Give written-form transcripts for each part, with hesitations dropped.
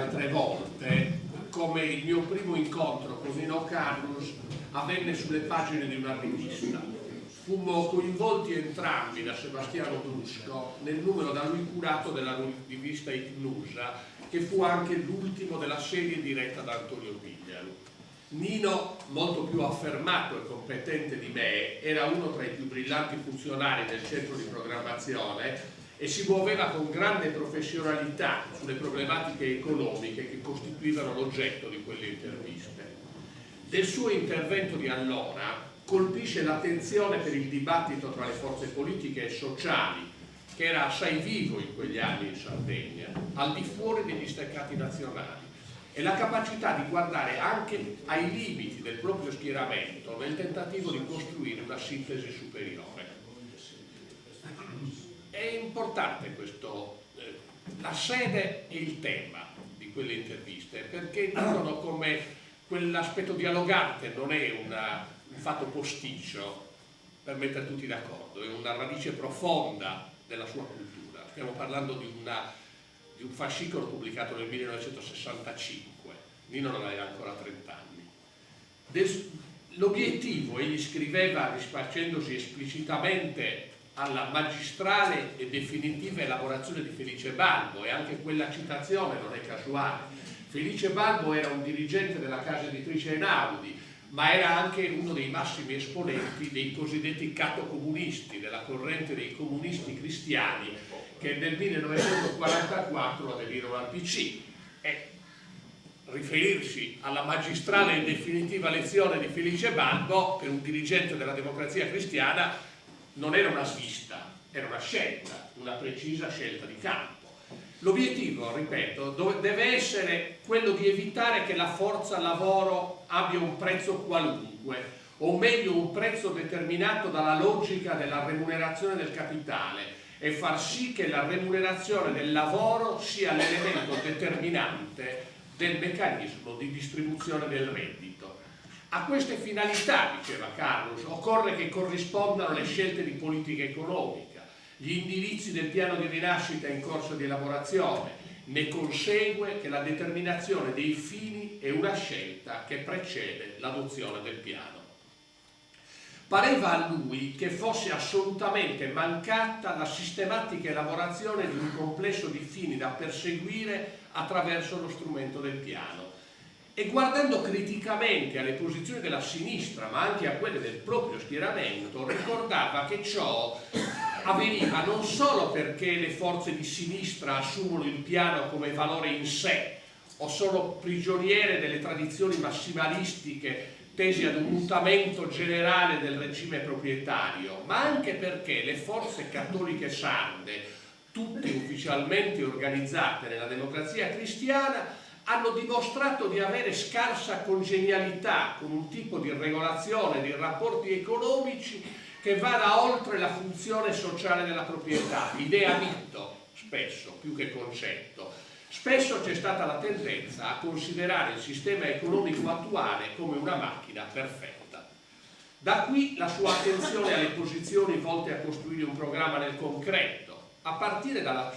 altre volte, come il mio primo incontro con Nino Carlos avvenne sulle pagine di una rivista. Fummo coinvolti entrambi da Sebastiano Brusco nel numero da lui curato della rivista Icnusa, che fu anche l'ultimo della serie diretta da Antonio Pigliano. Nino, molto più affermato e competente di me, era uno tra i più brillanti funzionari del centro di programmazione e si muoveva con grande professionalità sulle problematiche economiche che costituivano l'oggetto di quelle interviste. Del suo intervento di allora colpisce l'attenzione per il dibattito tra le forze politiche e sociali, che era assai vivo in quegli anni in Sardegna, al di fuori degli steccati nazionali, e la capacità di guardare anche ai limiti del proprio schieramento nel tentativo di costruire una sintesi superiore. È importante questo, la sede e il tema di quelle interviste, perché dicono come quell'aspetto dialogante non è un fatto posticcio per mettere tutti d'accordo, è una radice profonda della sua cultura. Stiamo parlando di un fascicolo pubblicato nel 1965, Nino non aveva ancora 30 anni. L'obiettivo, egli scriveva risfacendosi esplicitamente alla magistrale e definitiva elaborazione di Felice Balbo, e anche quella citazione non è casuale. Felice Balbo era un dirigente della casa editrice Einaudi, ma era anche uno dei massimi esponenti dei cosiddetti cattocomunisti, della corrente dei comunisti cristiani, che nel 1944 aderirono al PC. E riferirsi alla magistrale e definitiva lezione di Felice Balbo per un dirigente della Democrazia Cristiana non era una svista, era una scelta, una precisa scelta di campo. L'obiettivo, ripeto, deve essere quello di evitare che la forza lavoro abbia un prezzo qualunque, o meglio un prezzo determinato dalla logica della remunerazione del capitale, e far sì che la remunerazione del lavoro sia l'elemento determinante del meccanismo di distribuzione del reddito. A queste finalità, diceva Carlos, occorre che corrispondano le scelte di politica economica, gli indirizzi del piano di rinascita in corso di elaborazione. Ne consegue che la determinazione dei fini è una scelta che precede l'adozione del piano. Pareva a lui che fosse assolutamente mancata la sistematica elaborazione di un complesso di fini da perseguire attraverso lo strumento del piano. E guardando criticamente alle posizioni della sinistra, ma anche a quelle del proprio schieramento, ricordava che ciò avveniva non solo perché le forze di sinistra assumono il piano come valore in sé o sono prigioniere delle tradizioni massimalistiche tesi ad un mutamento generale del regime proprietario, ma anche perché le forze cattoliche sarde, tutte ufficialmente organizzate nella Democrazia Cristiana, hanno dimostrato di avere scarsa congenialità con un tipo di regolazione dei rapporti economici che vada oltre la funzione sociale della proprietà, idea mito, spesso, più che concetto. Spesso c'è stata la tendenza a considerare il sistema economico attuale come una macchina perfetta. Da qui la sua attenzione alle posizioni volte a costruire un programma nel concreto, a partire dalla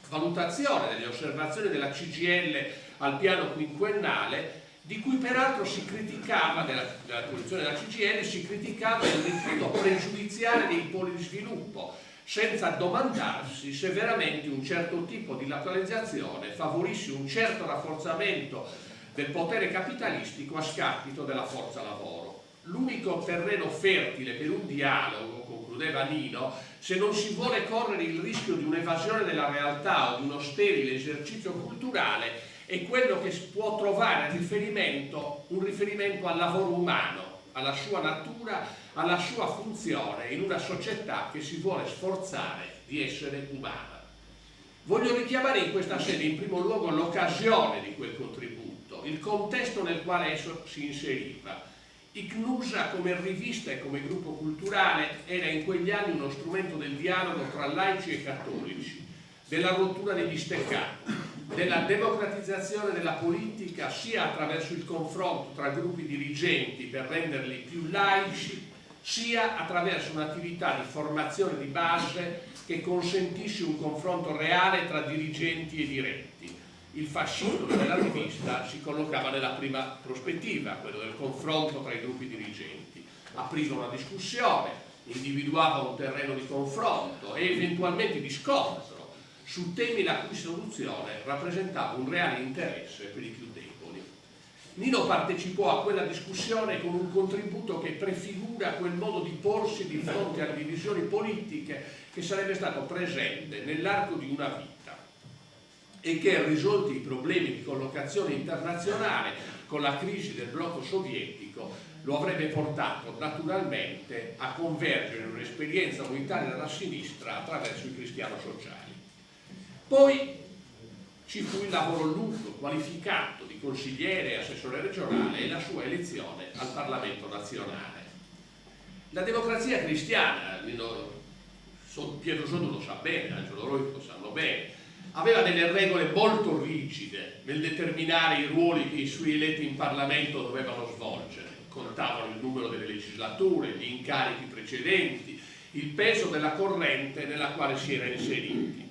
valutazione delle osservazioni della CGIL al piano quinquennale, di cui peraltro si criticava, della posizione della CGIL, si criticava il rifiuto pregiudiziale dei poli di sviluppo, senza domandarsi se veramente un certo tipo di localizzazione favorisse un certo rafforzamento del potere capitalistico a scapito della forza lavoro. L'unico terreno fertile per un dialogo, concludeva Nino, se non si vuole correre il rischio di un'evasione della realtà o di uno sterile esercizio culturale, è quello che può trovare un riferimento al lavoro umano, alla sua natura, alla sua funzione in una società che si vuole sforzare di essere umana. Voglio richiamare in questa sede in primo luogo l'occasione di quel contributo, il contesto nel quale esso si inseriva. Icnusa come rivista e come gruppo culturale era in quegli anni uno strumento del dialogo tra laici e cattolici, della rottura degli steccati, della democratizzazione della politica sia attraverso il confronto tra gruppi dirigenti per renderli più laici, sia attraverso un'attività di formazione di base che consentisce un confronto reale tra dirigenti e diretti. il fascismo della rivista si collocava nella prima prospettiva, quello del confronto tra i gruppi dirigenti. Apriva una discussione, individuava un terreno di confronto e eventualmente di scontro su temi la cui soluzione rappresentava un reale interesse per i più deboli. Nino partecipò a quella discussione con un contributo che prefigura quel modo di porsi di fronte alle divisioni politiche che sarebbe stato presente nell'arco di una vita e che, risolti i problemi di collocazione internazionale con la crisi del blocco sovietico, lo avrebbe portato naturalmente a convergere in un'esperienza unitaria della sinistra attraverso i cristiano-sociali. Poi ci fu il lavoro lungo, qualificato di consigliere e assessore regionale e la sua elezione al Parlamento nazionale. La democrazia cristiana, Pietro Soddo lo sa bene, Angelo Roy lo sanno bene, aveva delle regole molto rigide nel determinare i ruoli che i suoi eletti in Parlamento dovevano svolgere. Contavano il numero delle legislature, gli incarichi precedenti, il peso della corrente nella quale si era inseriti.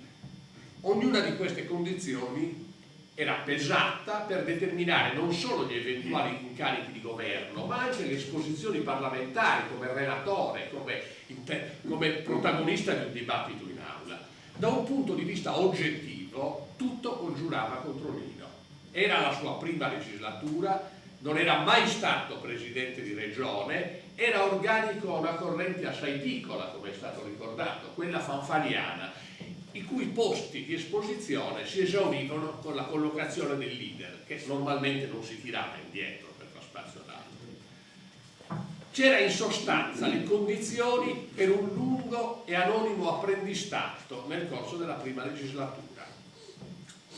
Ognuna di queste condizioni era pesata per determinare non solo gli eventuali incarichi di governo, ma anche le esposizioni parlamentari come relatore, come protagonista di un dibattito in aula. Da un punto di vista oggettivo, tutto congiurava contro Nino. Era la sua prima legislatura, non era mai stato presidente di regione, era organico a una corrente assai piccola, come è stato ricordato, quella fanfariana, i cui posti di esposizione si esaurivano con la collocazione del leader, che normalmente non si tirava indietro per far spazio ad altri. C'era in sostanza le condizioni per un lungo e anonimo apprendistato nel corso della prima legislatura.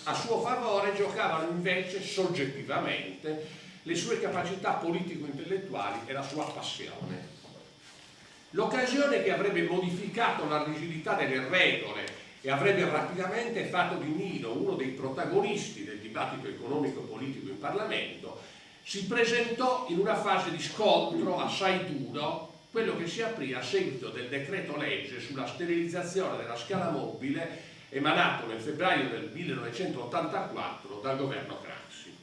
A suo favore giocavano invece soggettivamente le sue capacità politico-intellettuali e la sua passione. L'occasione che avrebbe modificato la rigidità delle regole e avrebbe rapidamente fatto di Nino uno dei protagonisti del dibattito economico-politico in Parlamento, si presentò in una fase di scontro assai duro, quello che si aprì a seguito del decreto legge sulla sterilizzazione della scala mobile emanato nel febbraio del 1984 dal governo Craxi.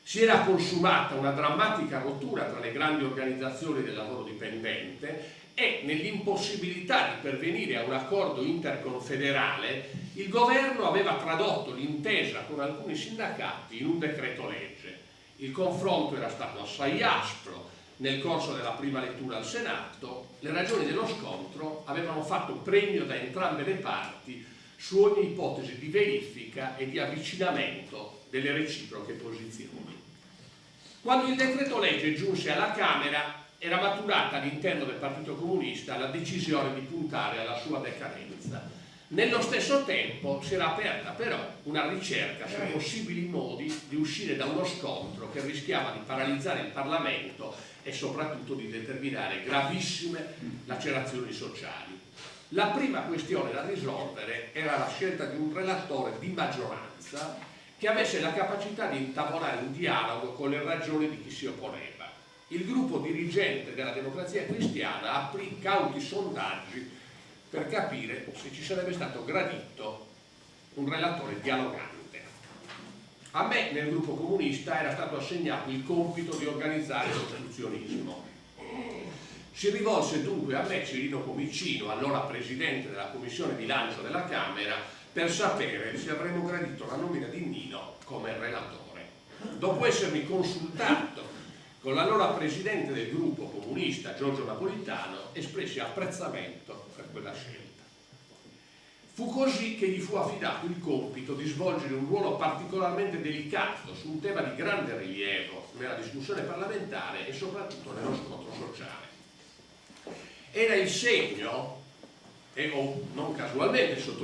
Si era consumata una drammatica rottura tra le grandi organizzazioni del lavoro dipendente e nell'impossibilità di pervenire a un accordo interconfederale, il governo aveva tradotto l'intesa con alcuni sindacati in un decreto legge. Il confronto era stato assai aspro nel corso della prima lettura al Senato, le ragioni dello scontro avevano fatto premio da entrambe le parti su ogni ipotesi di verifica e di avvicinamento delle reciproche posizioni. Quando il decreto legge giunse alla Camera, era maturata all'interno del Partito Comunista la decisione di puntare alla sua decadenza. Nello stesso tempo si era aperta però una ricerca su possibili modi di uscire da uno scontro che rischiava di paralizzare il Parlamento e soprattutto di determinare gravissime lacerazioni sociali. La prima questione da risolvere era la scelta di un relatore di maggioranza che avesse la capacità di intavolare un dialogo con le ragioni di chi si opponeva. Il gruppo dirigente della Democrazia Cristiana aprì cauti sondaggi per capire se ci sarebbe stato gradito un relatore dialogante. A me nel gruppo comunista era stato assegnato il compito di organizzare l'ostruzionismo. Si rivolse dunque a me Cirino Comicino, allora presidente della commissione bilancio della Camera, per sapere se avremmo gradito la nomina di Nino come relatore. Dopo essermi consultato con l'allora presidente del gruppo comunista Giorgio Napolitano, espressi apprezzamento per quella scelta. Fu così che gli fu affidato il compito di svolgere un ruolo particolarmente delicato su un tema di grande rilievo nella discussione parlamentare e soprattutto nello scontro sociale. Era il segno, e non casualmente sottolineo,